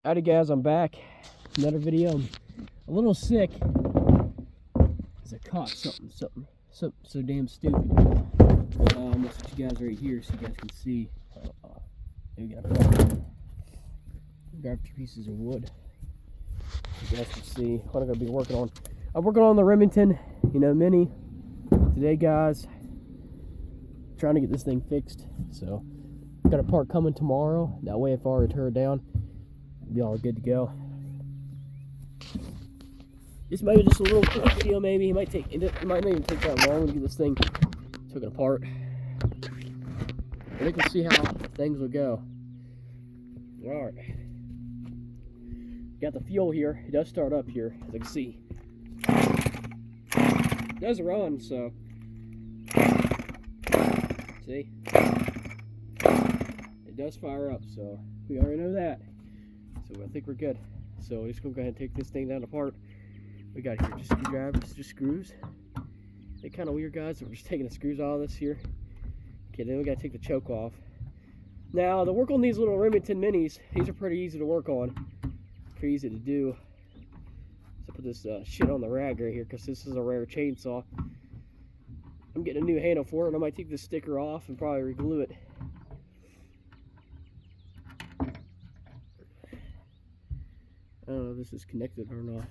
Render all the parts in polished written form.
Alrighty guys, I'm back. Another video. I'm a little sick because I caught something so damn stupid. I'm gonna set you guys right here so you guys can see. We got grab 2 pieces of wood. You guys can see what I'm gonna be working on. I'm working on the Remington, Mini today, guys. Trying to get this thing fixed. So got a part coming tomorrow. That way, if I were to tear it down, it'll be all good to go. This might be just a little quick video. Maybe it might not even take that long to get this thing taken apart. And you can see how things will go. All right. Got the fuel here. It does start up here, as you can see. It does run, so see, it does fire up. So we already know that. So I think we're good. So we're just gonna go ahead and take this thing down apart. We got here just screwdrivers, just screws. They're kind of weird, guys. We're just taking the screws out of this here. Okay, then we gotta take the choke off. Now, the work on these little Remington Minis, these are pretty easy to work on. Pretty easy to do. So put this shit on the rag right here because this is a rare chainsaw. I'm getting a new handle for it, and I might take this sticker off and probably re-glue it. I don't know if this is connected or not.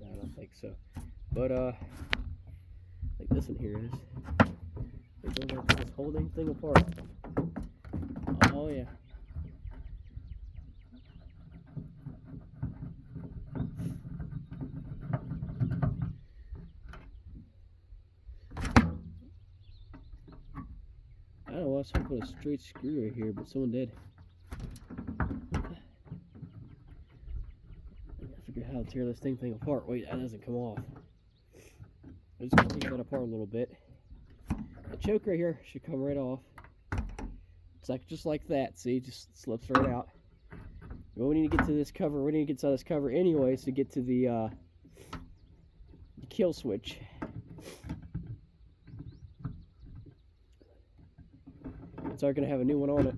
No, I don't think so. But like this one here is. We're going to take this whole dang thing apart. Oh yeah. I don't know why someone put a straight screw right here, but someone did. How to tear this thing apart. Wait, that doesn't come off. I'm just gonna take that apart a little bit. The choke right here should come right off. It's like just like that. See, it just slips right out. But we need to get to this cover. We need to get to this cover anyways to get to the kill switch. It's already gonna have a new one on it.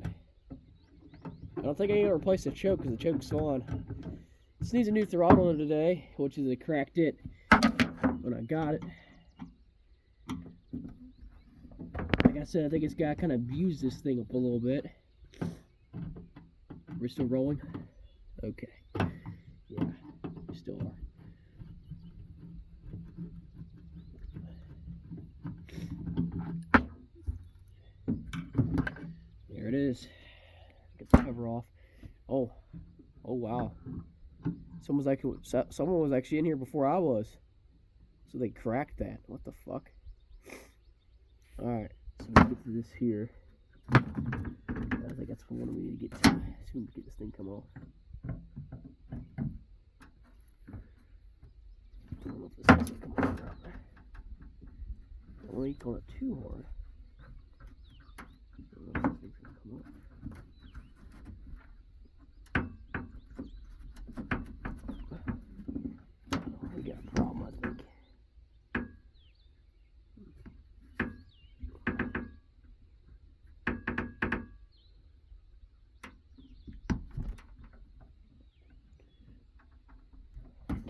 I don't think I need to replace the choke because the choke's on. This needs a new throttle today, which is I cracked it when I got it. Like I said, I think it's got to kind of abuse this thing up a little bit. We're still rolling? Okay. Yeah, we still are. There it is. Get the cover off. Oh wow. Someone was actually in here before I was. So they cracked that. What the fuck? Alright, so we get to this here. I think that's what we need to get to. As soon as we get this thing come off. I don't know if this doesn't come off or not. I don't leak on it too hard. I don't know if this thing's gonna come off.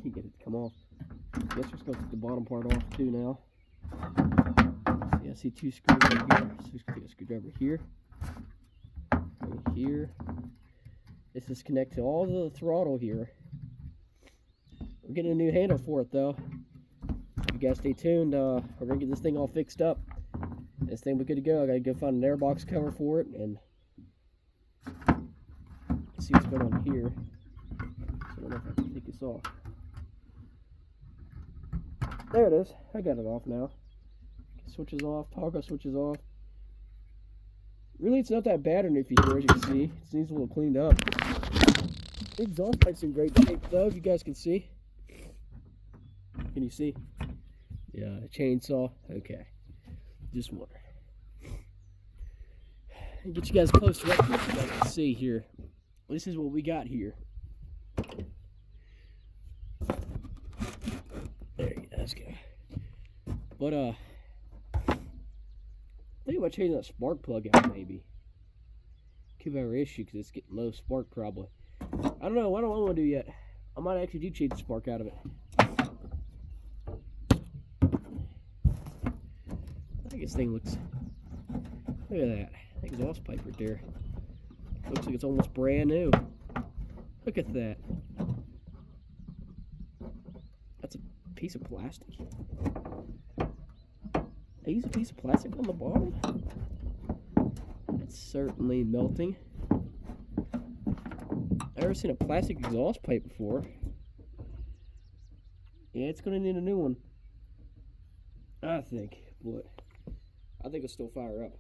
Can't get it to come off. I guess we're just going to take the bottom part off too now. See, I see 2 screws right here. So just take a screwdriver here. Right here. This is connected to all the throttle here. We're getting a new handle for it though. You guys stay tuned. We're going to get this thing all fixed up. This thing will be good to go. I got to go find an airbox cover for it and see what's going on here. I don't know if I can take this off. There it is. I got it off now. Switches off. Toggle switches off. Really, it's not that bad underneath here, as you can see. It needs a little cleaned up. The exhaust pipe's in great shape, though, if you guys can see. Can you see? Yeah, a chainsaw. Okay. Just one. Get you guys closer up here so you guys can see here. This is what we got here. There you go. Let's go. But think about changing that spark plug out maybe. Could be our issue because it's getting low spark probably. I don't know. I don't know what I want to do yet. I might actually do change the spark out of it. I think this thing looks. Look at that exhaust pipe right there. Looks like it's almost brand new. Look at that. That's a piece of plastic. They use a piece of plastic on the bottom. It's certainly melting. I've never seen a plastic exhaust pipe before. Yeah, it's gonna need a new one, I think, but I think it'll still fire up.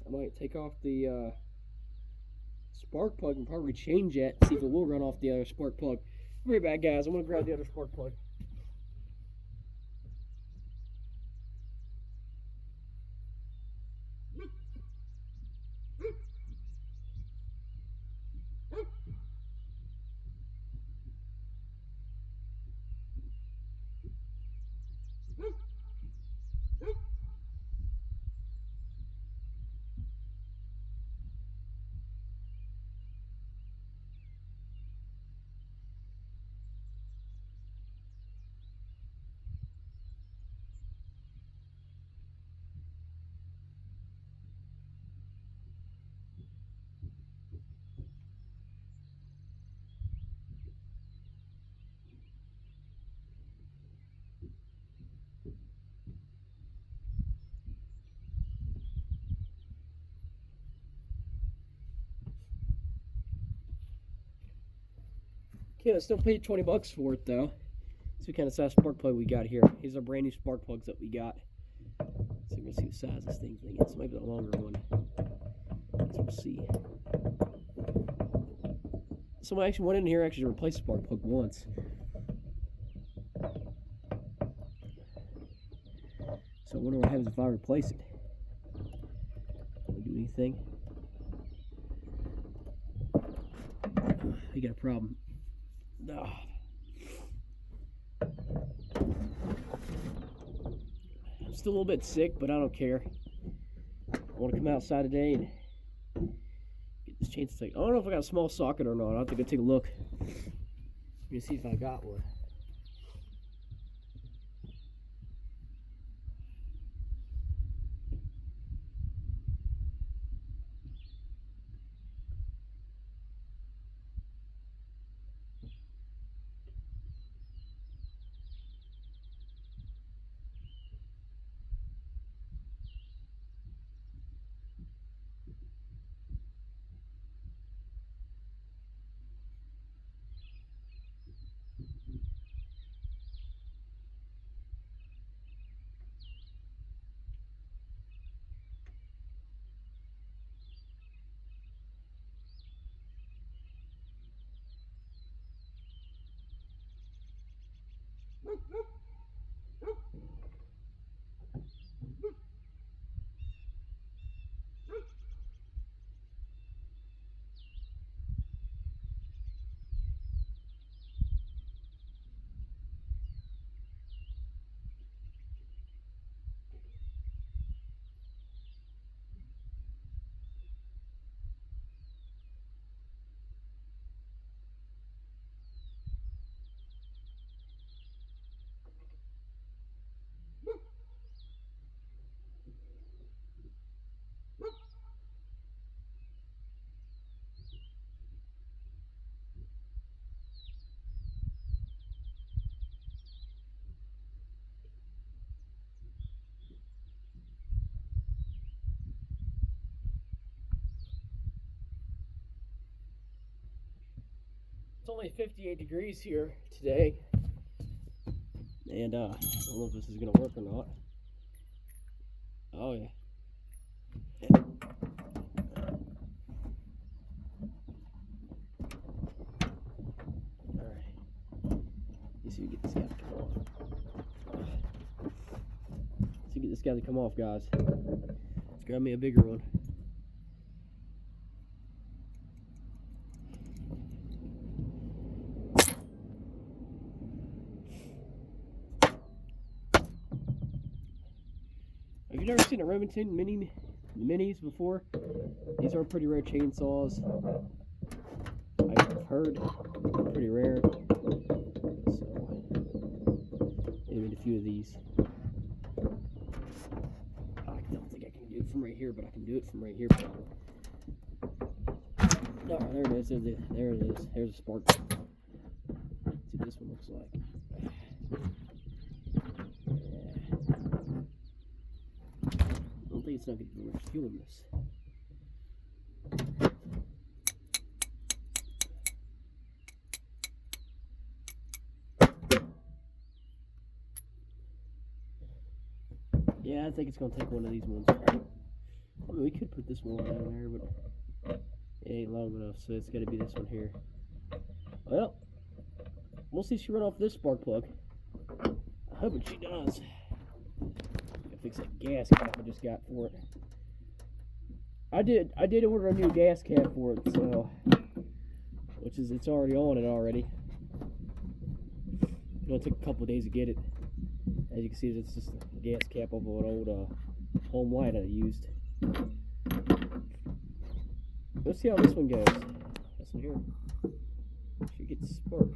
I might take off the spark plug and probably change that, see if it will run off the other spark plug. Be right back, guys. I'm gonna grab the other spark plug. Okay, I still paid $20 for it though. See what kind of size spark plug we got here. These are brand new spark plugs that we got. So we're gonna see the size of this thing is. Maybe the longer one. So we'll see. Someone actually went in here actually replaced the spark plug once. So I wonder what happens if I replace it. Will it do anything? You got a problem. No. I'm still a little bit sick, but I don't care. I want to come outside today and get this chance to take. I don't know if I got a small socket or not. I'll have to go take a look. Let me see if I got one. It's only 58 degrees here today, and I don't know if this is gonna work or not. Oh yeah. All right. Let's see if we get this guy to come off. Let's see if we get this guy to come off, guys. Let's grab me a bigger one. Have you never seen a Remington mini the minis before. These are pretty rare chainsaws. I've heard pretty rare. So I made a few of these. I don't think I can do it from right here, but I can do it from right here. No, there it is. There it is. There's a spark. Let's see what this one looks like. I don't think it's not going to be much fuel in this. Yeah, I think it's going to take one of these ones. I mean, we could put this one down there, but it ain't long enough, so it's got to be this one here. Well, we'll see if she run off this spark plug. I'm hoping she does. Gotta fix that gas cap I just got for it. I did order a new gas cap for it, so it's already on it already. It'll take a couple of days to get it. As you can see, it's just a gas cap of an old home light I used. Let's see how this one goes. This one here should get spark.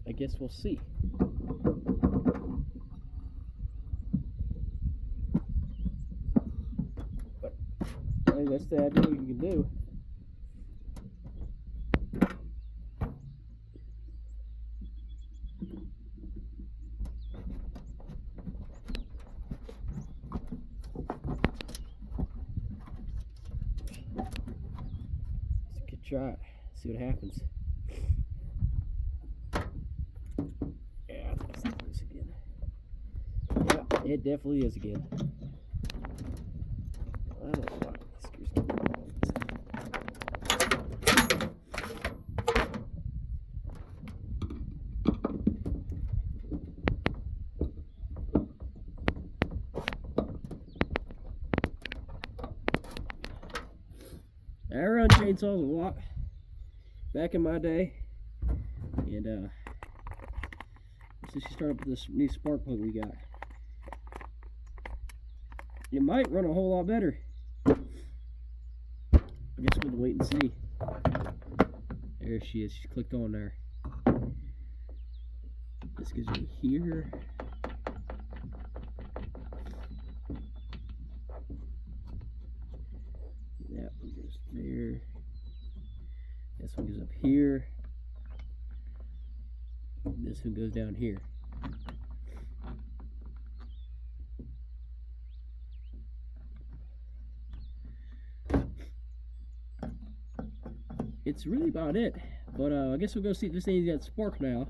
I guess we'll see. But I think that's the idea you can do. Try it, see what happens. Yeah, I think it's loose again. Yeah, it definitely is again. I don't know why the screws keep coming off. I run chainsaws a lot back in my day, and since you start up with this new spark plug we got, you might run a whole lot better. I guess we'll wait and see. There she is. She clicked on there. This goes in here. That one goes there. This one goes up here. This one goes down here. It's really about it. But I guess we'll go see if this thing's got spark now.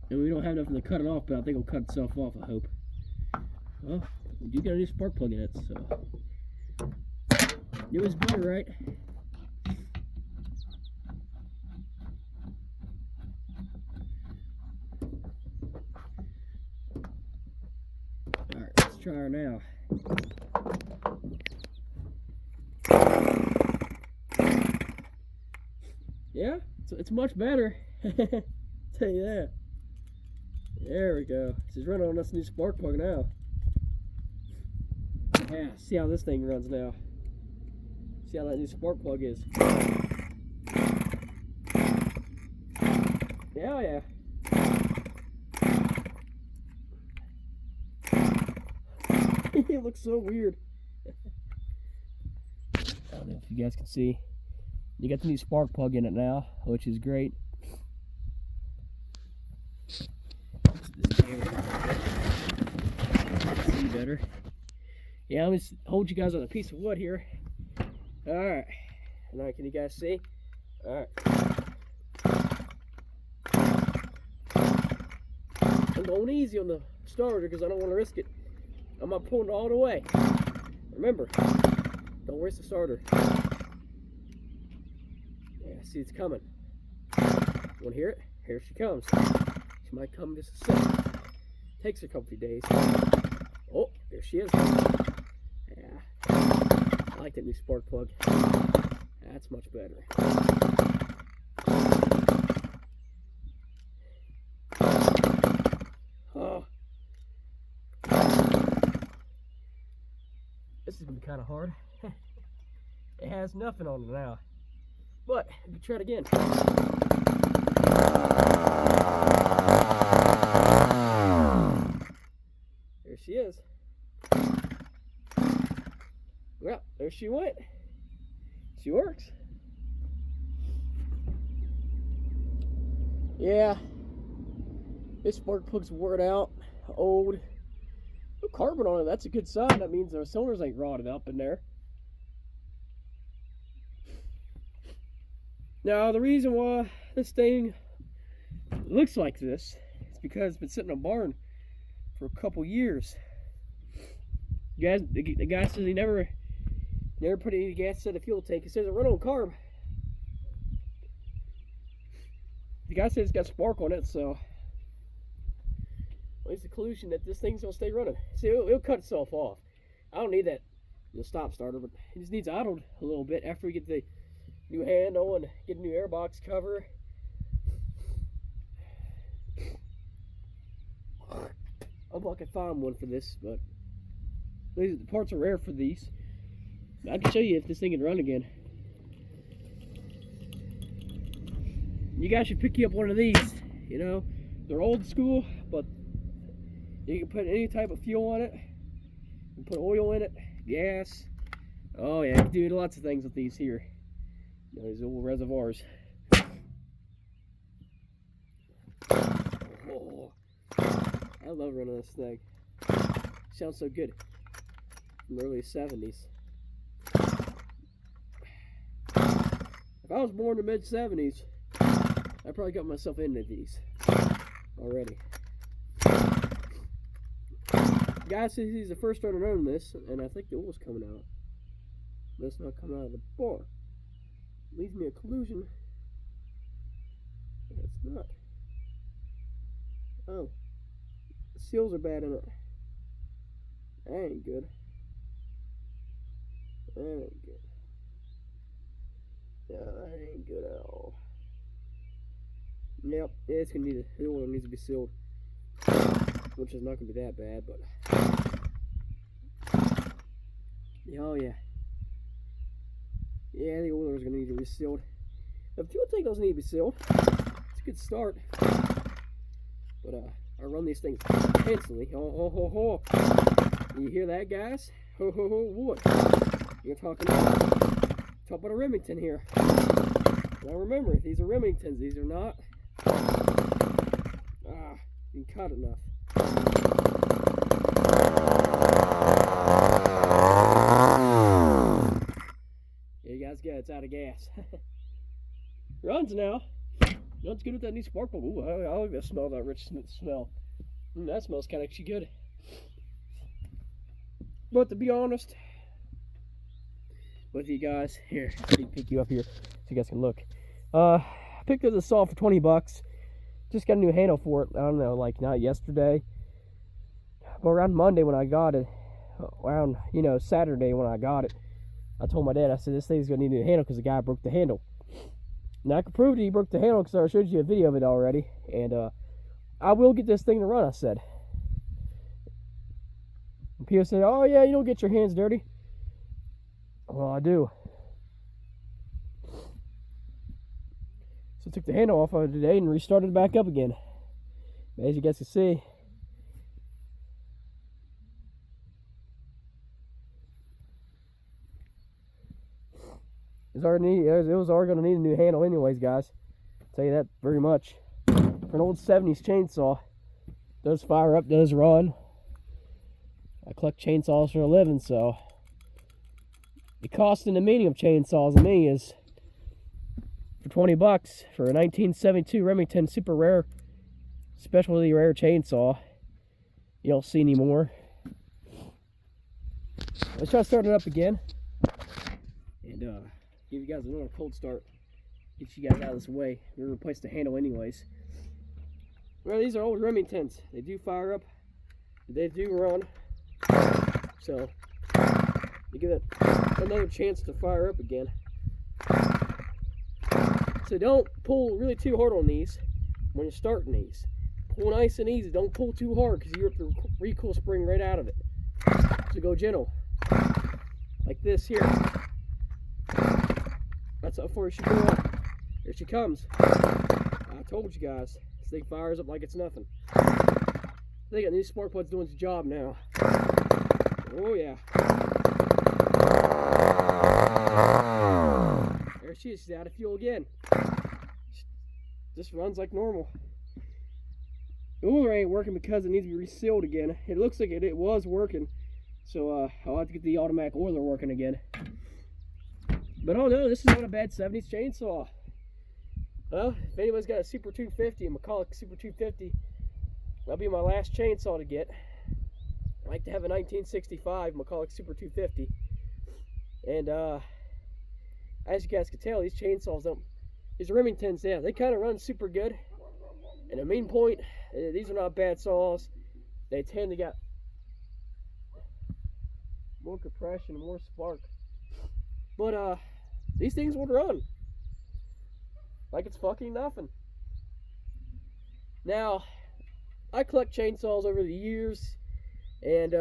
And we don't have nothing to cut it off, but I think it'll cut itself off, I hope. Well, we do got a new spark plug in it, so it was better, right? Alright, let's try her now. Yeah, it's much better. Tell you that. There we go. She's running on this new spark plug now. Yeah, see how this thing runs now. See how that new spark plug is. Yeah, yeah. It looks so weird. I don't know if you guys can see. You got the new spark plug in it now, which is great. See better. Yeah, let me hold you guys on a piece of wood here. Alright. Now, can you guys see? Alright. I'm going easy on the starter because I don't want to risk it. I'm not pulling it all the way. Remember, don't risk the starter. Yeah, see it's coming. You want to hear it? Here she comes. She might come just a second. Takes her a couple of days. Oh, there she is. Yeah. I like that new spark plug. That's much better. Oh. This is going to be kind of hard. It has nothing on it now. But, if you try it again. There she is. Well, there she went. She works. Yeah. This spark plug's worn out, old. No carbon on it, that's a good sign. That means the cylinders ain't rotted up in there. Now, the reason why this thing looks like this is because it's been sitting in a barn for a couple years. The guy says he never put any gas in the fuel tank. He says it run on carb. The guy says it's got spark on it, so it's the conclusion that this thing's gonna stay running. See, it'll cut itself off. I don't need that stop starter, but it just needs idled a little bit after we get the new handle and get a new airbox cover. I'm not gonna find one for this, but the parts are rare for these. I can show you if this thing can run again. You guys should pick you up one of these. You know, they're old school, but you can put any type of fuel on it. You can put oil in it, gas. Oh yeah, you can do lots of things with these here. You know, these old reservoirs. Oh, I love running this thing. Sounds so good. From the early 70s. If I was born in the mid-70s, I probably got myself into these already. The guy says he's the first one to run this, and I think the oil's coming out. But it's not coming out of the bar. Leaves me a collusion. It's not. Oh. The seals are bad in it. That ain't good. That ain't good. Yeah, that ain't good at all. Yep, yeah, it's gonna need the oil needs to be sealed. Which is not gonna be that bad, but oh yeah. Yeah, the oiler is gonna need to be sealed. The fuel tank doesn't need to be sealed. It's a good start. But I run these things intensely. Ho ho ho ho. You hear that, guys? Ho ho ho what? You're talking about a Remington here. Now remember, these are Remingtons, these are not. You can cut enough. Yeah, you guys get it's out of gas. Runs now. Runs good with that new spark plug. Ooh, I like that smell, that rich smell. That smells kind of actually good. But to be honest with you guys, here, let me pick you up here so you guys can look. I picked up this saw for 20 bucks. Just got a new handle for it. I don't know, like not yesterday, but around Monday when I got it, around Saturday when I got it, I told my dad, I said, this thing's gonna need a new handle because the guy broke the handle. Now I can prove that he broke the handle because I showed you a video of it already, and I will get this thing to run, I said. And people say, oh yeah, you don't get your hands dirty. Well, I do. So I took the handle off of it today and restarted it back up again. As you guys can see, it was already going to need a new handle anyways, guys. I'll tell you that very much. For an old 70s chainsaw, does fire up, does run. I collect chainsaws for a living, so the cost and the meaning of chainsaws to me is for 20 bucks for a 1972 Remington super rare, specialty rare chainsaw. You don't see anymore. Let's try to start it up again and give you guys a little cold start. Get you guys out of this way. We're gonna replace the handle anyways. Well, these are old Remingtons. They do fire up. They do run. So you give it another chance to fire up again. So don't pull really too hard on these when you're starting these. Pull nice and easy. Don't pull too hard because you rip the recoil spring right out of it. So go gentle. Like this here. That's how far you should go up. Here she comes. I told you guys. This thing fires up like it's nothing. I think a new spark plug's doing its job now. Oh yeah. There she is. She's out of fuel again. Just runs like normal. The oiler ain't working because it needs to be resealed again. It looks like it was working. So I'll have to get the automatic oiler working again. But oh no, this is not a bad 70s chainsaw. Well, if anybody's got a Super 250, a McCulloch Super 250, that'll be my last chainsaw to get. I like to have a 1965 McCulloch Super 250. And as you guys can tell, these chainsaws these Remingtons, yeah, they kind of run super good. And the main point, these are not bad saws. They tend to get more compression, more spark. But these things would run like it's fucking nothing. Now, I collect chainsaws over the years, and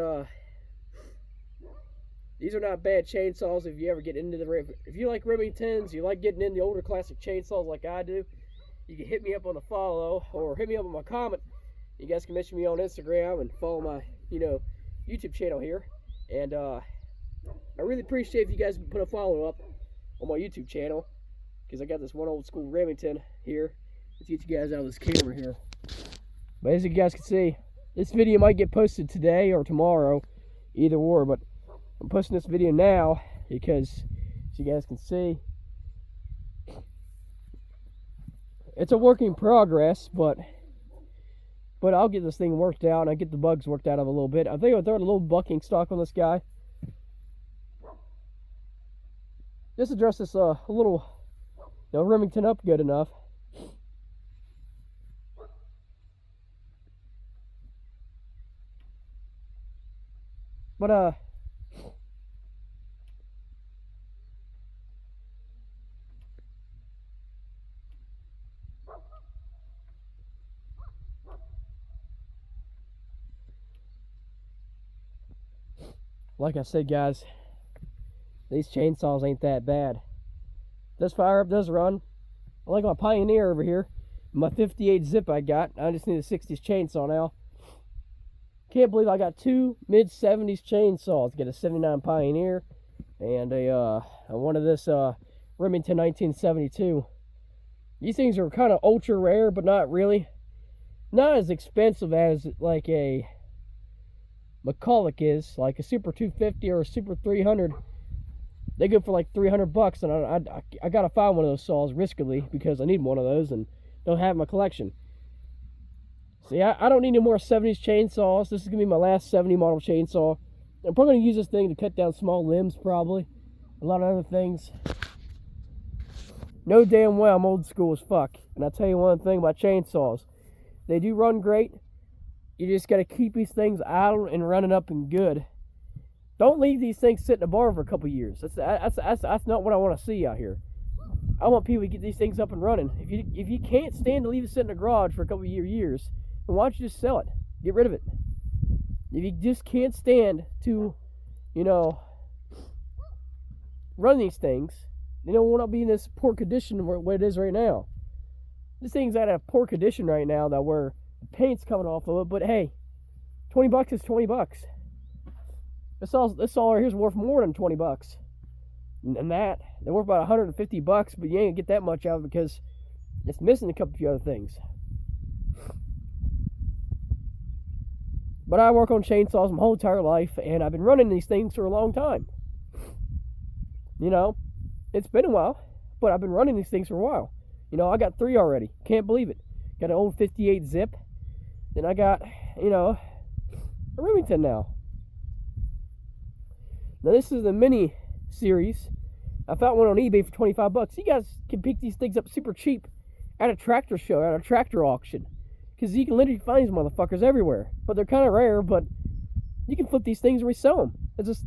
these are not bad chainsaws if you ever get into if you like Remingtons, you like getting into older classic chainsaws like I do, you can hit me up on the follow or hit me up on my comment. You guys can mention me on Instagram and follow my, YouTube channel here. And I really appreciate if you guys put a follow up on my YouTube channel, because I got this one old school Remington here. Let's get you guys out of this camera here. But as you guys can see, this video might get posted today or tomorrow, either or, but I'm posting this video now because, as you guys can see, it's a work in progress, but I'll get this thing worked out, and I get the bugs worked out of a little bit. I think I'll throw a little bucking stock on this guy. Just to dress this a little, Remington up good enough. But like I said, guys, these chainsaws ain't that bad. This fire up does run. I like my Pioneer over here. My 58 zip I got. I just need a 60s chainsaw now. Can't believe I got two mid-70s chainsaws. Get a 79 Pioneer and one of this Remington 1972. These things are kind of ultra rare, but not really. Not as expensive as like a McCulloch is, like a Super 250 or a Super 300. They go for like $300, and I gotta find one of those saws riskily because I need one of those and don't have my collection. See, I don't need any more 70s chainsaws. This is gonna be my last 70 model chainsaw. I'm probably gonna use this thing to cut down small limbs, probably. A lot of other things. Know damn well I'm old school as fuck. And I'll tell you one thing about chainsaws. They do run great. You just gotta keep these things idle and running up and good. Don't leave these things sit in a bar for a couple years. That's not what I want to see out here. I want people to get these things up and running. If you can't stand to leave it sit in the garage for a couple years, then why don't you just sell it? Get rid of it. If you just can't stand to, run these things, they don't want to be in this poor condition where it is right now. This thing's at a poor condition right now that where the paint's coming off of it, but hey, $20 is $20. This all right here's worth more than $20. And that, they're worth about $150, but you ain't gonna get that much out of it because it's missing a couple few other things. But I work on chainsaws my whole entire life, and I've been running these things for a long time. It's been a while, but I've been running these things for a while. I got 3 already. Can't believe it. Got an old 58 zip. Then I got, a Remington now. Now this is the mini series. I found one on eBay for $25. You guys can pick these things up super cheap at a tractor show, at a tractor auction. Because you can literally find these motherfuckers everywhere. But they're kind of rare, but you can flip these things and resell them. It's just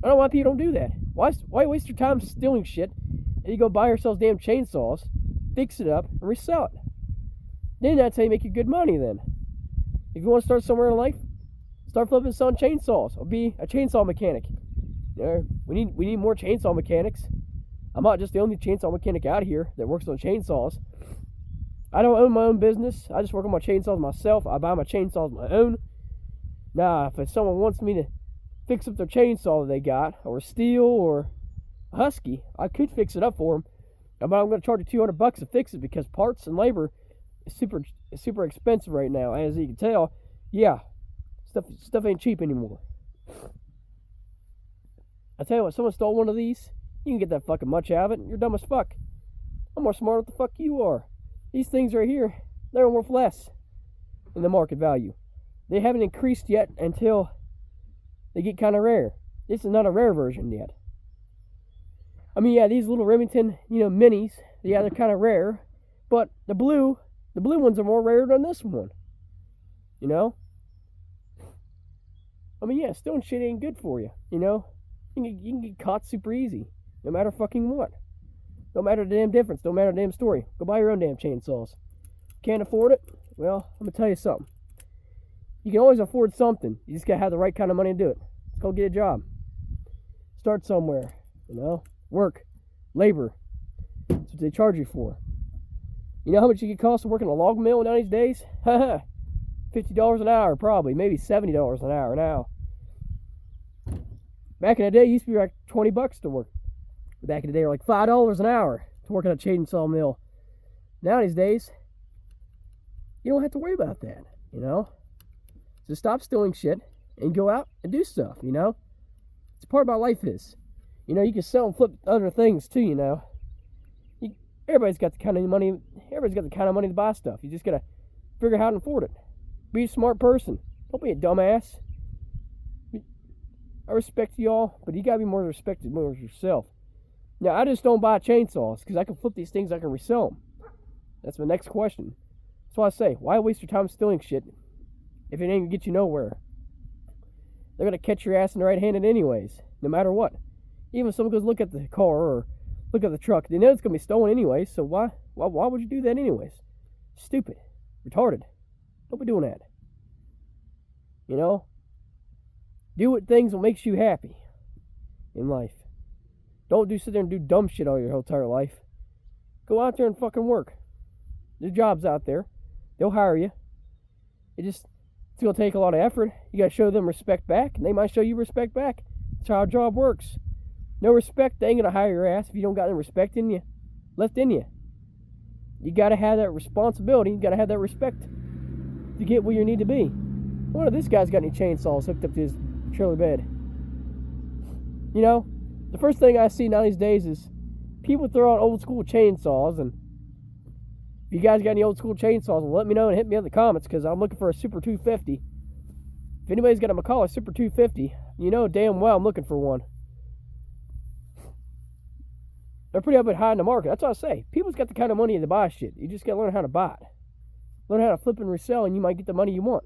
I don't know why people don't do that. Why waste your time stealing shit and you go buy yourselves damn chainsaws, fix it up, and resell it? Then that's how you make your good money then. If you want to start somewhere in life, start flipping and selling chainsaws or be a chainsaw mechanic. We need more chainsaw mechanics. I'm not just the only chainsaw mechanic out here that works on chainsaws. I don't own my own business. I just work on my chainsaws myself. I buy my chainsaws my own. Now, if someone wants me to fix up their chainsaw that they got, or a Steel or a Husky, I could fix it up for them. But I'm going to charge you $200 to fix it because parts and labor is super expensive right now. As you can tell, yeah, stuff ain't cheap anymore. I tell you what, someone stole one of these, you can get that fucking much out of it, and you're dumb as fuck. I'm more smart than the fuck you are. These things right here, they're worth less in the market value. They haven't increased yet until they get kind of rare. This is not a rare version yet. I mean, yeah, these little Remington, minis, yeah, they're kind of rare, but the blue ones are more rare than this one. I mean, yeah, stealing shit ain't good for you. You can get caught super easy, no matter fucking what. Don't matter the damn difference. Don't matter the damn story. Go buy your own damn chainsaws. Can't afford it? Well, I'm going to tell you something. You can always afford something. You just got to have the right kind of money to do it. Go get a job. Start somewhere. Work. Labor. That's what they charge you for. You know how much it could cost to work in a log mill now these days? $50 an hour probably. Maybe $70 an hour now. Back in the day, it used to be like $20 to work. Back in the day, like $5 an hour to work at a chainsaw mill. Now these days, you don't have to worry about that, So stop stealing shit and go out and do stuff, It's part about life is. You can sell and flip other things too, Everybody's got the kind of money to buy stuff. You just gotta figure out how to afford it. Be a smart person. Don't be a dumbass. I respect y'all, but you gotta be more respected more of yourself. Now, I just don't buy chainsaws because I can flip these things, I can resell them. That's my next question. That's why I say, why waste your time stealing shit if it ain't gonna get you nowhere? They're gonna catch your ass in the right-handed anyways, no matter what. Even if someone goes look at the car or look at the truck, they know it's gonna be stolen anyways. So why would you do that anyways? Stupid, retarded. Don't be doing that. Do what things will makes you happy in life. Don't sit there and do dumb shit all your entire life. Go out there and fucking work. There's jobs out there. They'll hire you. It's going to take a lot of effort. You got to show them respect back, and they might show you respect back. That's how a job works. No respect, they ain't going to hire your ass if you don't got any respect in you, left in you. You got to have that responsibility. You got to have that respect to get where you need to be. One of this guy's got any chainsaws hooked up to his trailer bed. The first thing I see now these days is people throw out old school chainsaws, and if you guys got any old school chainsaws, let me know and hit me in the comments because I'm looking for a Super 250. If anybody's got a McCall Super 250, damn well I'm looking for one. They're pretty up and high in the market. That's what I say. People's got the kind of money to buy shit. You just got to learn how to buy it. Learn how to flip and resell, and you might get the money you want.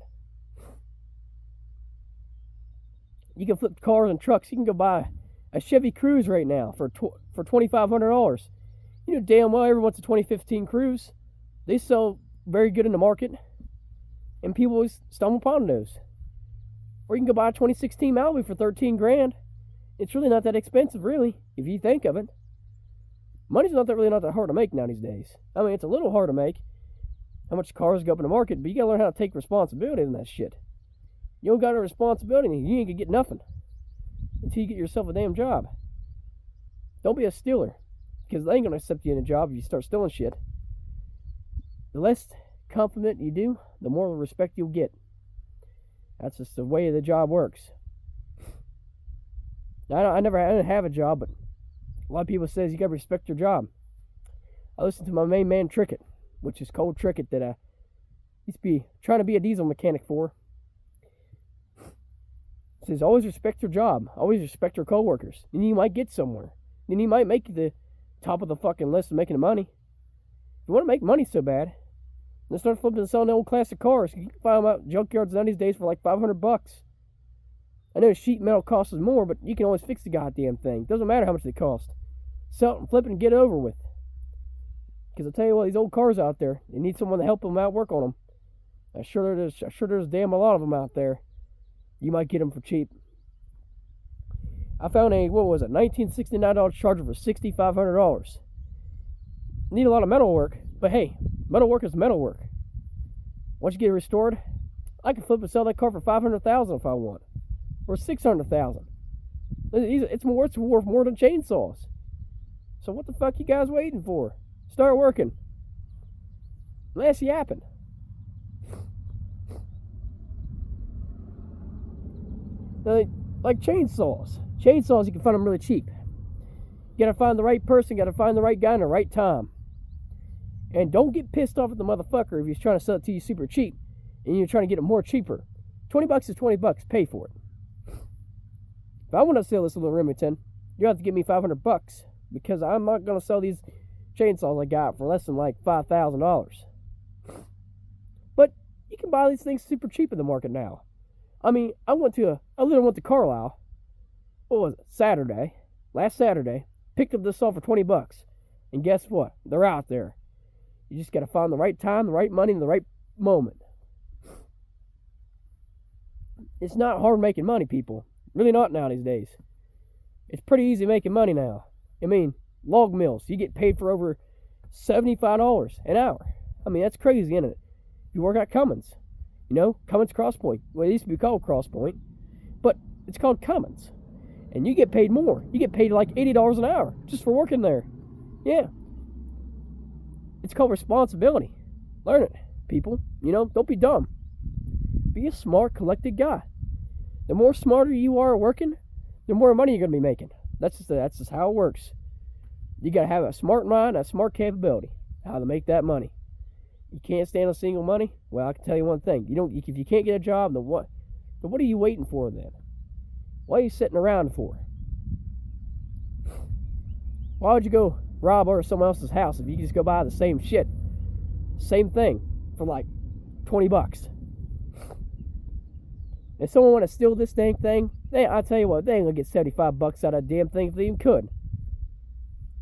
You can flip cars and trucks. You can go buy a Chevy Cruze right now for $2,500. Damn well everyone wants a 2015 Cruze. They sell very good in the market, and people always stumble upon those. Or you can go buy a 2016 Malibu for $13,000. It's really not that expensive, really, if you think of it. Money's not that hard to make now these days. I mean, it's a little hard to make how much cars go up in the market, but you gotta learn how to take responsibility in that shit. You don't got a responsibility, you ain't gonna get nothing until you get yourself a damn job. Don't be a stealer, because they ain't gonna accept you in a job if you start stealing shit. The less compliment you do, the more respect you'll get. That's just the way the job works. I didn't have a job, but a lot of people says you gotta respect your job. I listened to my main man Trickett, which is Cold Trickett, that I used to be trying to be a diesel mechanic for. It says always respect your job, always respect your coworkers, and you might get somewhere. Then you might make the top of the fucking list of making the money. If you want to make money so bad, then start flipping and selling old classic cars. You can find them out junkyards none these days for like $500. I know sheet metal costs more, but you can always fix the goddamn thing. Doesn't matter how much they cost. Sell it and flip it and get it over with. Because I tell you what, these old cars out there, they need someone to help them out, work on them. I'm sure there's damn a lot of them out there. You might get them for cheap. I found a, what was it, 1969 Dodge Charger for $6,500. Need a lot of metal work, but hey, metal work is metal work. Once you get it restored, I can flip and sell that car for $500,000 if I want, or $600,000. It's worth more than chainsaws. So what the fuck you guys waiting for? Start working. Less yapping. Like chainsaws. Chainsaws, you can find them really cheap. You gotta find the right person, gotta find the right guy in the right time. And don't get pissed off at the motherfucker if he's trying to sell it to you super cheap and you're trying to get it more cheaper. $20 is $20, pay for it. If I want to sell this little Remington, you have to give me $500 because I'm not gonna sell these chainsaws I got for less than like $5,000. But you can buy these things super cheap in the market now. I mean, I literally went to Carlisle. What was it? Last Saturday. Picked up this saw for $20. And guess what? They're out there. You just got to find the right time, the right money, and the right moment. It's not hard making money, people. Really not now these days. It's pretty easy making money now. I mean, log mills, you get paid for over $75 an hour. I mean, that's crazy, isn't it? You work at Cummins. You know, Cummins Crosspoint. Well, it used to be called Crosspoint, but it's called Cummins. And you get paid more. You get paid like $80 an hour just for working there. Yeah. It's called responsibility. Learn it, people. You know, don't be dumb. Be a smart, collected guy. The more smarter you are working, the more money you're going to be making. That's just how it works. You got to have a smart mind, a smart capability, how to make that money. You can't stand on single money? Well, I can tell you one thing. If you can't get a job, then what are you waiting for then? What are you sitting around for? Why would you go rob or someone else's house if you can just go buy the same shit, same thing for like $20? If someone want to steal this dang thing, I tell you what, they ain't gonna get $75 out of that damn thing if they even could.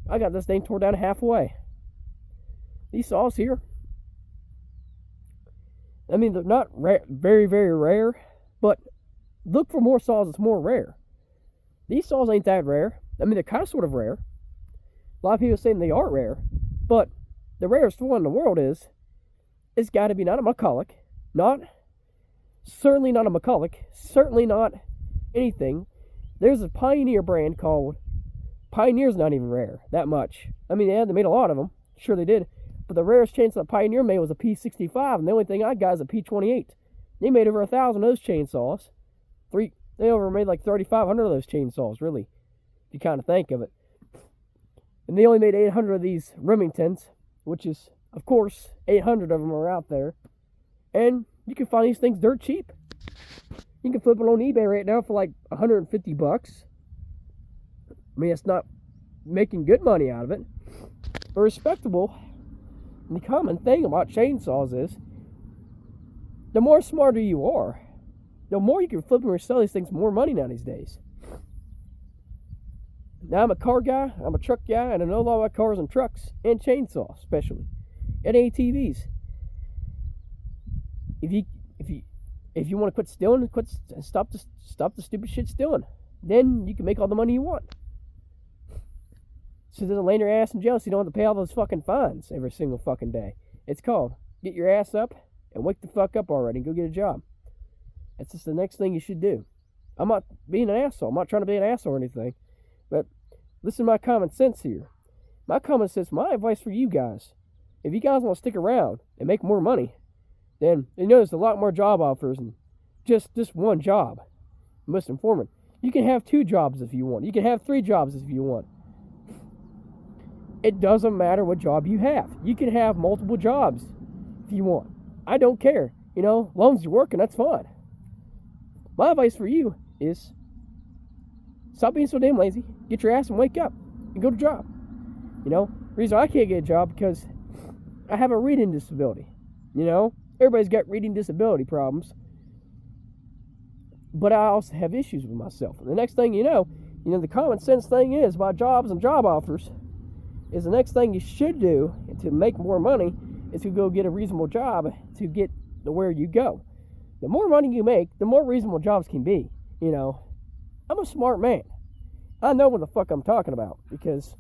I got this thing tore down halfway. These saws here, I mean, they're not very, very rare, but look for more saws that's more rare. These saws ain't that rare. I mean, they're kind of sort of rare. A lot of people saying they are rare, but the rarest one in the world is, it's got to be not a McCulloch, certainly not a McCulloch, certainly not anything. There's a Pioneer brand called, Pioneer's not even rare, that much. I mean, they made a lot of them, sure they did, but the rarest chainsaw Pioneer made was a P65, and the only thing I got is a P28. They made over 1,000 of those chainsaws. They over made like 3,500 of those chainsaws, really, if you kind of think of it. And they only made 800 of these Remingtons, which is, of course, 800 of them are out there. And you can find these things dirt cheap. You can flip it on eBay right now for like $150. I mean, it's not making good money out of it, but respectable. And the common thing about chainsaws is, the more smarter you are, the more you can flip and resell these things, more money now these days. Now, I'm a car guy, I'm a truck guy, and I know a lot about cars and trucks, and chainsaws, especially, and ATVs. If you want to quit stealing, stop the stupid shit stealing. Then you can make all the money you want. So doesn't land your ass in jail, so you don't have to pay all those fucking fines every single fucking day. It's called get your ass up and wake the fuck up already and go get a job. That's just the next thing you should do. I'm not being an asshole. I'm not trying to be an asshole or anything. But listen to my common sense here. My common sense, my advice for you guys, if you guys want to stick around and make more money, then you know there's a lot more job offers than just one job. Most important, you can have 2 jobs if you want. You can have 3 jobs if you want. It doesn't matter what job you have. You can have multiple jobs if you want. I don't care. You know, as long as you're working, that's fine. My advice for you is stop being so damn lazy. Get your ass and wake up and go to job. You know, the reason I can't get a job because I have a reading disability. You know, everybody's got reading disability problems. but I also have issues with myself. And the next thing you know, the common sense thing is about jobs and job offers is the next thing you should do to make more money is to go get a reasonable job to get to where you go. The more money you make, the more reasonable jobs can be. I'm a smart man. I know what the fuck I'm talking about because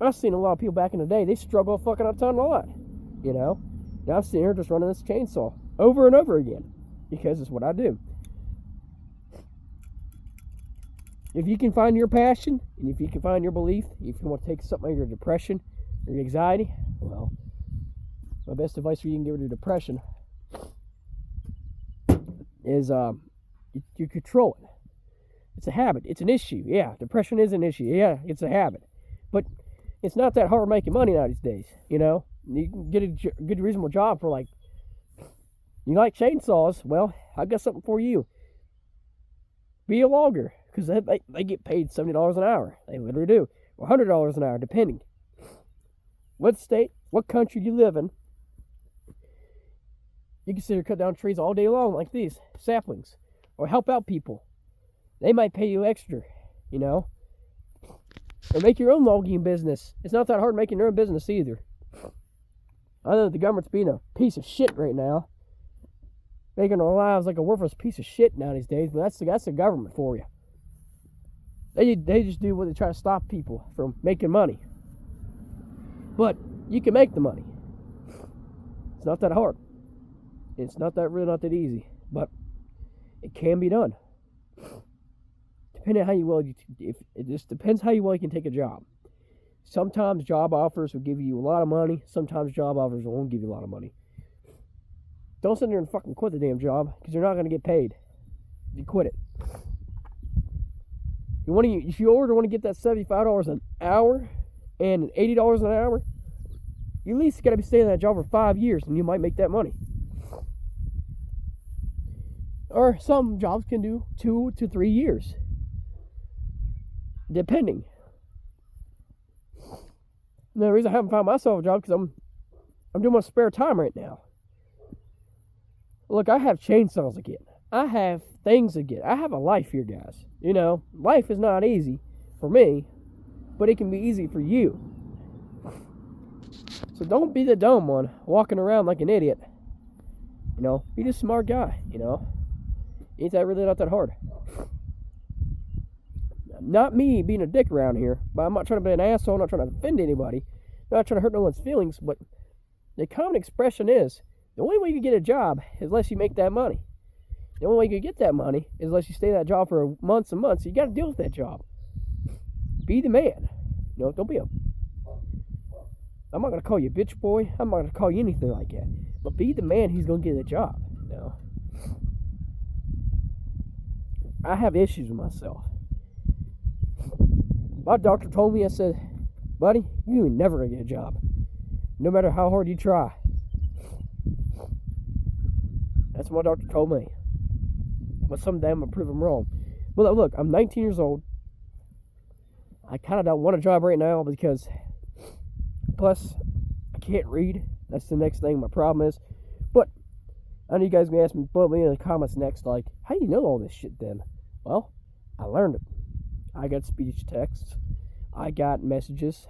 I've seen a lot of people back in the day, they struggle a fucking ton a lot. Now I'm sitting here just running this chainsaw over and over again because it's what I do. If you can find your passion, and if you can find your belief, if you want to take something out of your depression or your anxiety, well, my best advice for you can get rid of depression is you control it. It's a habit. It's an issue. Yeah, depression is an issue. Yeah, it's a habit. But it's not that hard making money nowadays, You can get a good, reasonable job for you like chainsaws? Well, I've got something for you. Be a logger. Because they get paid $70 an hour. They literally do. Or $100 an hour, depending. What state, what country you live in. You can sit here and cut down trees all day long like these. Saplings. Or help out people. They might pay you extra. Or make your own logging business. It's not that hard making your own business either. I know the government's being a piece of shit right now. Making our lives like a worthless piece of shit nowadays. But that's the government for you. They just do what they try to stop people from making money. But you can make the money. It's not that hard. It's not that easy. But it can be done. Depending on how well it just depends how well you can take a job. Sometimes job offers will give you a lot of money. Sometimes job offers won't give you a lot of money. Don't sit there and fucking quit the damn job because you're not going to get paid if you quit it. If you want to get that $75 an hour and $80 an hour, you at least got to be staying in that job for 5 years and you might make that money. Or some jobs can do 2 to 3 years. Depending. And the reason I haven't found myself a job because I'm doing my spare time right now. Look, I have chainsaws again. I have things again. I have a life here, guys. Life is not easy for me, but it can be easy for you. So don't be the dumb one walking around like an idiot. Be the smart guy, Ain't that really not that hard? Not me being a dick around here, but I'm not trying to be an asshole, I'm not trying to offend anybody, I'm not trying to hurt no one's feelings, but the common expression is, the only way you get a job is unless you make that money. The only way you can get that money is unless you stay in that job for months and months. You got to deal with that job. Be the man. Don't be I'm not going to call you a bitch boy. I'm not going to call you anything like that. But be the man who's going to get the job. I have issues with myself. My doctor told me, I said, buddy, you ain't never going to get a job. No matter how hard you try. That's what my doctor told me. But someday I'm going to prove him wrong. But look, I'm 19 years old. I kind of don't want a job right now because, plus, I can't read. That's the next thing my problem is. But I know you guys are going to ask me, put me in the comments next, how do you know all this shit then? Well, I learned it. I got speech texts. I got messages.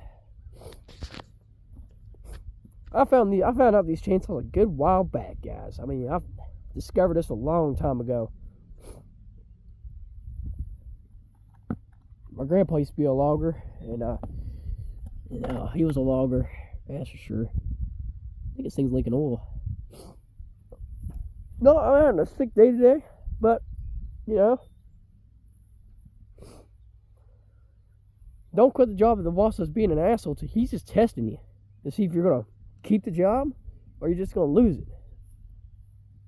I found out these chainsaws a good while back, guys. I've discovered this a long time ago. My grandpa used to be a logger, and he was a logger, that's for sure. I think this thing's leaking oil. No, I'm having a sick day today, but don't quit the job if the boss is being an asshole to. He's just testing you to see if you're gonna keep the job or you're just gonna lose it.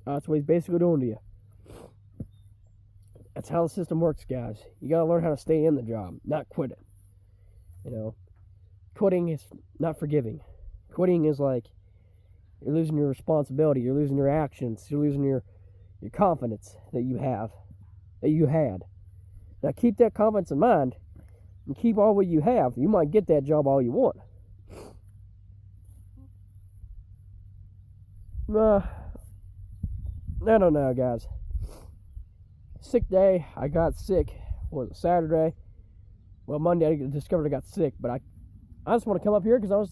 That's what he's basically doing to you. That's how the system works, guys. You gotta learn how to stay in the job, not quit it. Quitting is not forgiving. Quitting is like you're losing your responsibility, you're losing your actions, you're losing your confidence that you had. Now keep that confidence in mind and keep all what you have. You might get that job all you want. I don't know, guys. sick day. I got sick. What was it, Saturday? Well, Monday I discovered I got sick, but I just want to come up here because I was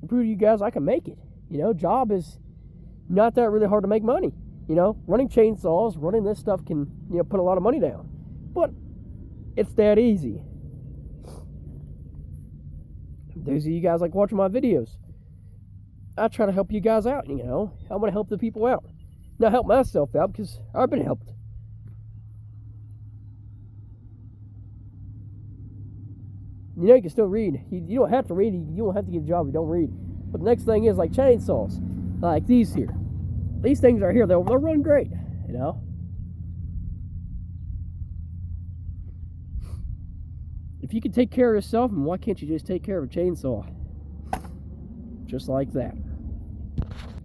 to prove to you guys I can make it. You know, job is not that really hard to make money. You know, running chainsaws, running this stuff can, you know, put a lot of money down. But it's that easy. Those of you guys like watching my videos, I try to help you guys out, you know. I want to help the people out. Not help myself out because I've been helped. You know, you can still read. You don't have to read. You don't have to get a job if you don't read. But the next thing is like chainsaws, like these here. These things are here. They'll run great, you know. If you can take care of yourself, then why can't you just take care of a chainsaw? Just like that.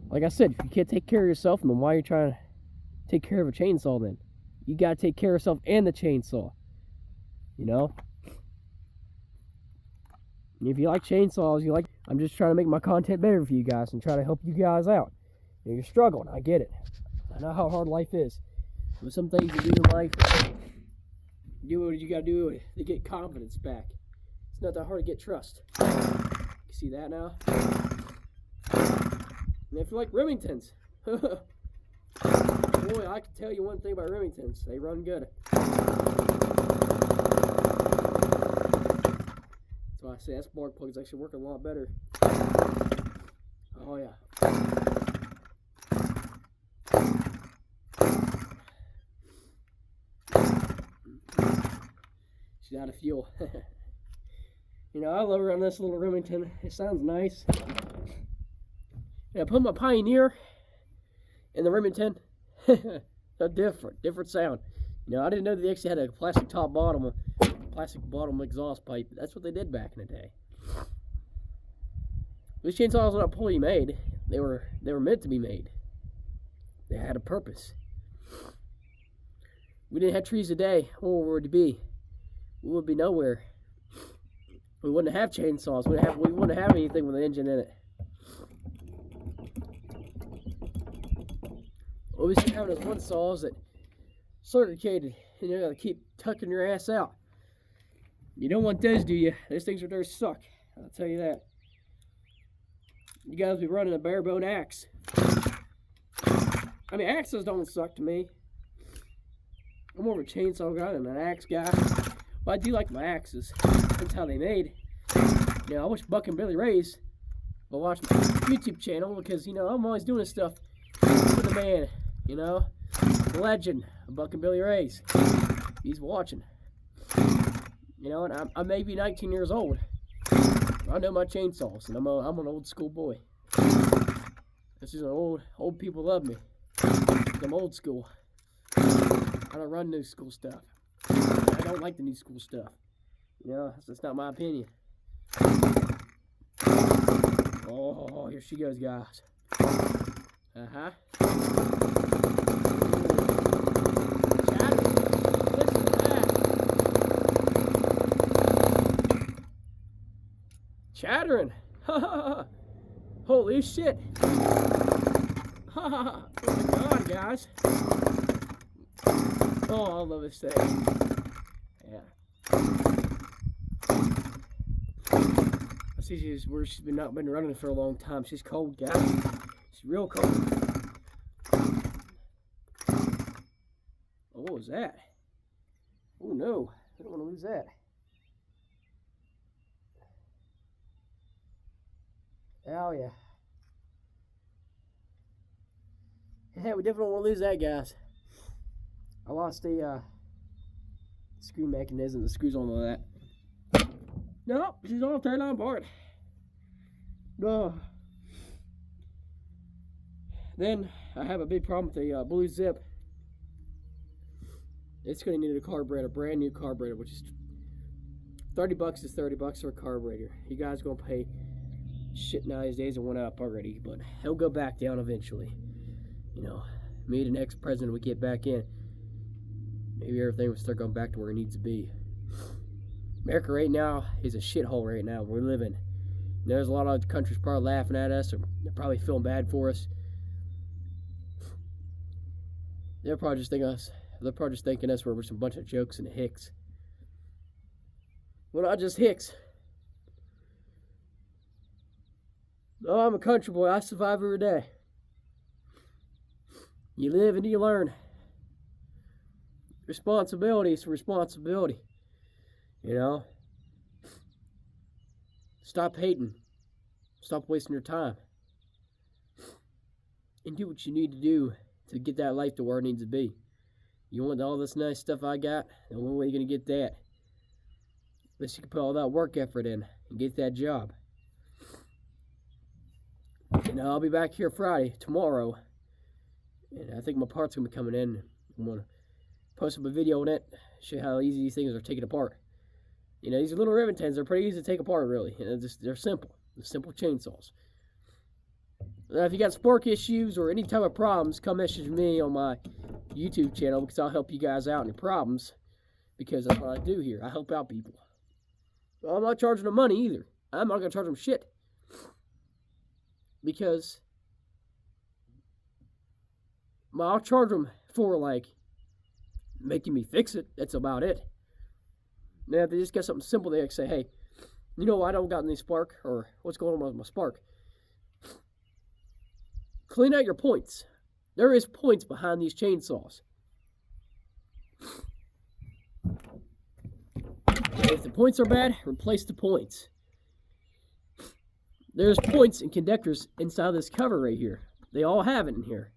Like I said, if you can't take care of yourself, then why are you trying to take care of a chainsaw then? You gotta take care of yourself and the chainsaw. You know? If you like chainsaws, I'm just trying to make my content better for you guys and try to help you guys out. You're struggling, I get it. I know how hard life is. But some things you do in life, do what you gotta do to get confidence back. It's not that hard to get trust. You see that now? And if you like remingtons, boy, I can tell you one thing about remingtons. They run good. So I say that spark plug is actually working a lot better. Oh yeah. She's out of fuel. You know, I love running this little Remington. It sounds nice. And I put my Pioneer in the Remington. A different sound. You know, I didn't know they actually had a plastic top bottom, plastic bottom exhaust pipe. That's what they did back in the day. These chainsaws were not poorly made. They were meant to be made. They had a purpose. We didn't have trees today. What would it be? We would be nowhere. We wouldn't have chainsaws. We wouldn't have anything with an engine in it. What we should have is one saws that circuited, and you gotta keep tucking your ass out. You don't want those, do you? Those things are there suck. I'll tell you that. You guys be running a bare bone axe. I mean, axes don't suck to me. I'm more of a chainsaw guy than an axe guy. But I do like my axes. That's how they made. You know, I wish Buck and Billy Ray's will watch my YouTube channel because, you know, I'm always doing this stuff for the man, you know, the legend of Buck and Billy Ray's. He's watching. You know, and I may be 19 years old. I know my chainsaws, and I'm an old school boy. This is an old people love me. I'm old school. I don't run new school stuff. I don't like the new school stuff. You know, that's not my opinion. Oh, here she goes, guys. Uh-huh. Chattering. Holy shit. Oh my god, guys. Oh, I love this thing. Yeah. I see she's not been running for a long time. She's cold, guys. She's real cold. Oh, what was that? Oh no, I don't want to lose that. Oh yeah. Yeah, we definitely don't want to lose that, guys. I lost the screw mechanism, the screws on all that. Nope, she's all turned on apart. Oh. Then I have a big problem with the blue zip. It's going to need a carburetor, a brand new carburetor, which is $30 is $30 for a carburetor. You guys going to pay shit nowadays. It went up already, but he'll go back down eventually. You know, me and the next president would get back in. Maybe everything will start going back to where it needs to be. America right now is a shithole right now. We're living. There's a lot of countries probably laughing at us, or they're probably feeling bad for us. They're probably just thinking us They're probably just thinking us we're some bunch of jokes and hicks. We're not just hicks. Oh, I'm a country boy. I survive every day. You live and you learn. Responsibility is responsibility. You know? Stop hating. Stop wasting your time. And do what you need to do to get that life to where it needs to be. You want all this nice stuff I got? The only way you're going to get that, unless you can put all that work effort in and get that job. And I'll be back here Friday, tomorrow. And I think my part's going to be coming in. I'm going to post up a video on it, show you how easy these things are taken apart. You know, these little remingtons, they're pretty easy to take apart, really. You know, they're simple. They're simple chainsaws. Now, if you got spark issues or any type of problems, come message me on my YouTube channel, because I'll help you guys out in your problems, because that's what I do here. I help out people. Well, I'm not charging them money either. I'm not going to charge them shit, because I'll charge them for, like, making me fix it. That's about it. Now, if they just got something simple, they can say, hey, you know, I don't got any spark, or what's going on with my spark? Clean out your points. There is points behind these chainsaws. If the points are bad, replace the points. There's points and connectors inside this cover right here. They all have it in here.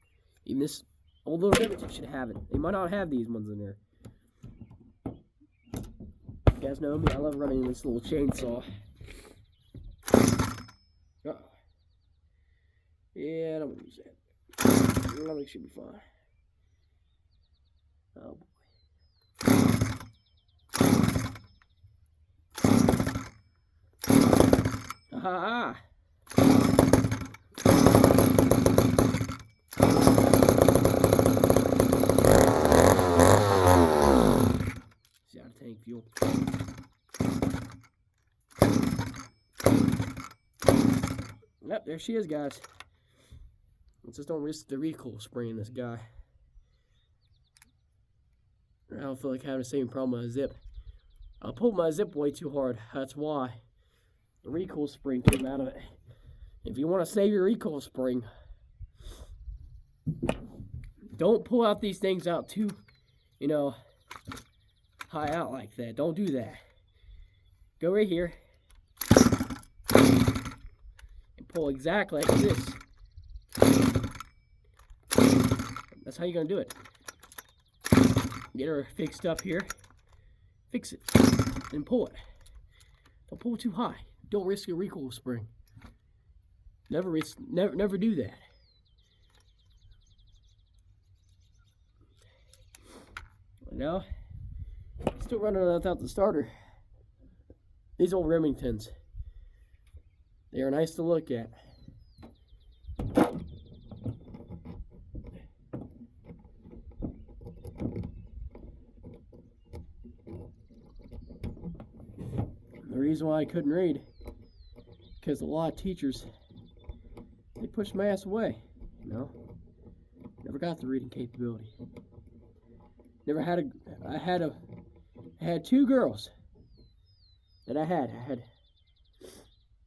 Even this old little remington should have it. They might not have these ones in there. You guys know me, I love running this little chainsaw. Yeah, I don't want to use that. I think it should be fine. Oh boy. Aha! See, out of tank fuel. Yep, there she is, guys. Let's just don't risk the recoil spring in this guy. I don't feel like having the same problem with a zip. I pulled my zip way too hard. That's why the recoil spring came out of it. If you want to save your recoil spring, don't pull out these things out too, you know, high out like that. Don't do that. Go right here and pull exactly like this. That's how you're going to do it. Get her fixed up here. Fix it. Then pull it. Don't pull too high. Don't risk your recoil spring. Never do that. Now, still running without the starter. These old Remingtons, they are nice to look at. The reason why I couldn't read, because a lot of teachers, they pushed my ass away, you know. Never got the reading capability. Never had I had two girls that I had,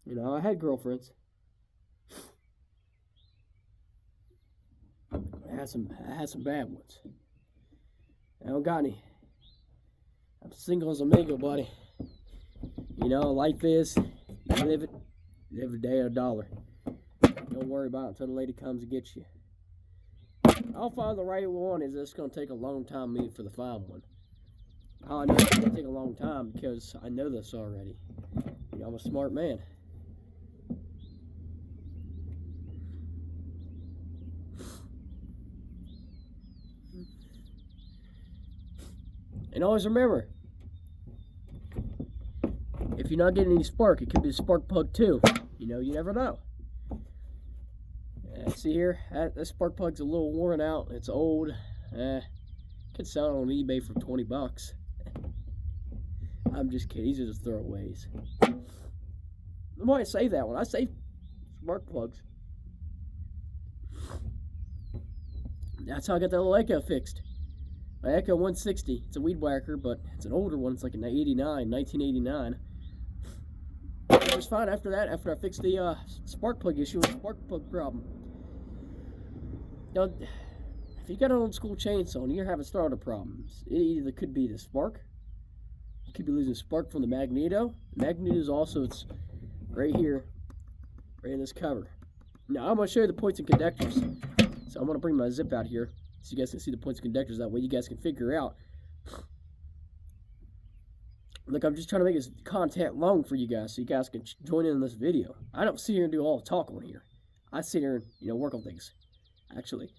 you know, I had girlfriends. I had some bad ones. I don't got any. I'm single as a mango, buddy. You know, life is, you live it every day at $1. Don't worry about it until the lady comes and gets you. I'll find the right one. Is it's going to take a long time for the find one. How I know it's going to take a long time, because I know this already. You know, I'm a smart man. And always remember, if you're not getting any spark, it could be a spark plug too. You know, you never know. See here, that spark plug's a little worn out. It's old. Could sell it on eBay for 20 bucks. I'm just kidding. These are just throwaways. I might save that one. I save spark plugs. That's how I got that little echo fixed. My Echo 160. It's a weed whacker, but it's an older one. It's like a 1989. It was fine after that, after I fixed the spark plug issue and spark plug problem. Now, if you got an old school chainsaw and you're having starter problems, it either could be the spark, you could be losing spark from the magneto. The magneto is also, it's right here, right in this cover. Now, I'm going to show you the points and connectors. So I'm going to bring my zip out here so you guys can see the points and connectors. That way you guys can figure out. Look, I'm just trying to make this content long for you guys so you guys can join in this video. I don't sit here and do all the talk on here. I sit here and, work on things. Actually,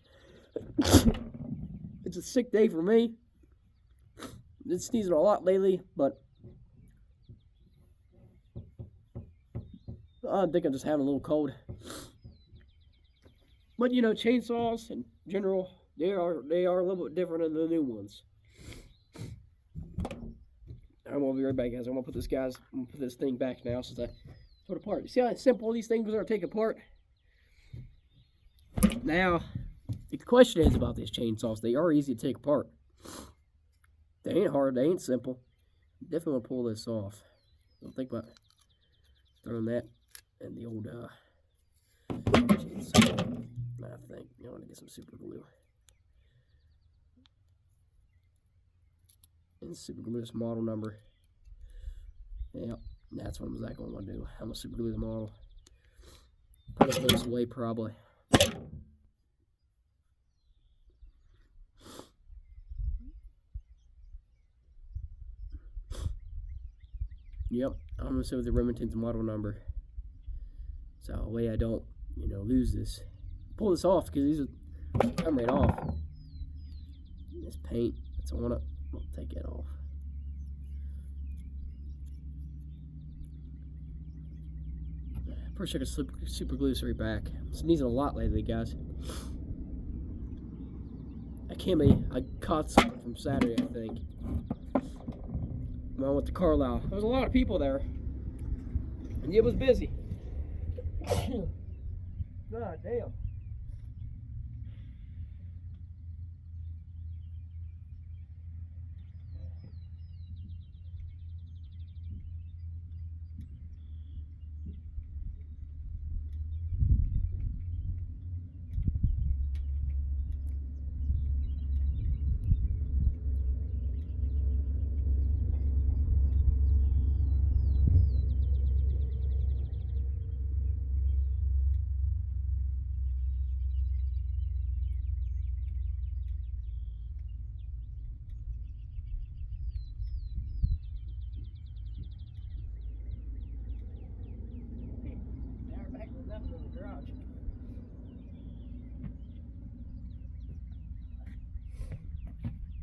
it's a sick day for me. Been sneezing a lot lately, but I think I'm just having a little cold. But chainsaws in general, they are a little bit different than the new ones. I'm gonna be right back, guys. I'm gonna put this thing back now since I put it apart. You see how simple these things are to take apart? Now, the question is about these chainsaws. They are easy to take apart. They ain't hard. They ain't simple. Definitely want to pull this off. Don't think about throwing that in the old chainsaw. I think I want to get some super glue. And super glue this model number. Yep, that's what I'm exactly going to do. I'm going to super glue the model. Put it this way probably. Yep, I'm going to say with the Remington's model number. So that way I don't, lose this. Pull this off because these are come right off. This paint that's on it, I'll take that off. Pretty sure I can super glue this right back. I'm sneezing a lot lately, guys. I caught something from Saturday, I think. When I went to Carlisle. There was a lot of people there. And it was busy. God damn.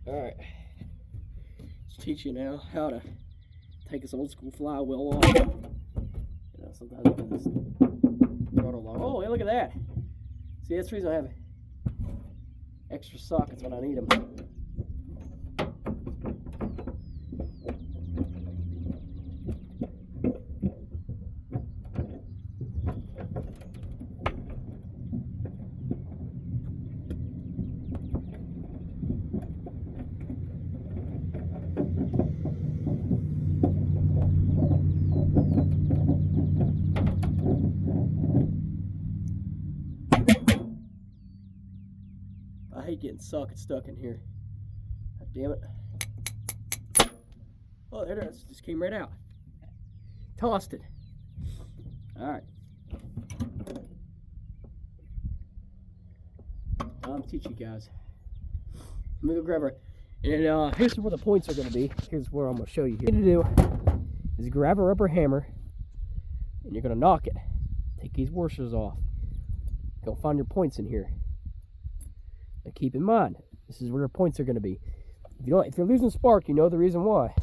Alright, let's teach you now how to take this old school flywheel off. Sometimes I can just throttle along. Oh, hey, look at that. See, that's the reason I have extra sockets when I need them. I hate getting sockets stuck in here. God damn it. Oh, there it is. Just came right out. Tossed it. Alright. I'm teaching you guys. Let me go grab her. And here's where the points are going to be. Here's where I'm going to show you here. What you need to do is grab a rubber hammer and you're going to knock it. Take these washers off. Go find your points in here. And keep in mind, this is where your points are going to be. If you're losing spark, you know the reason why.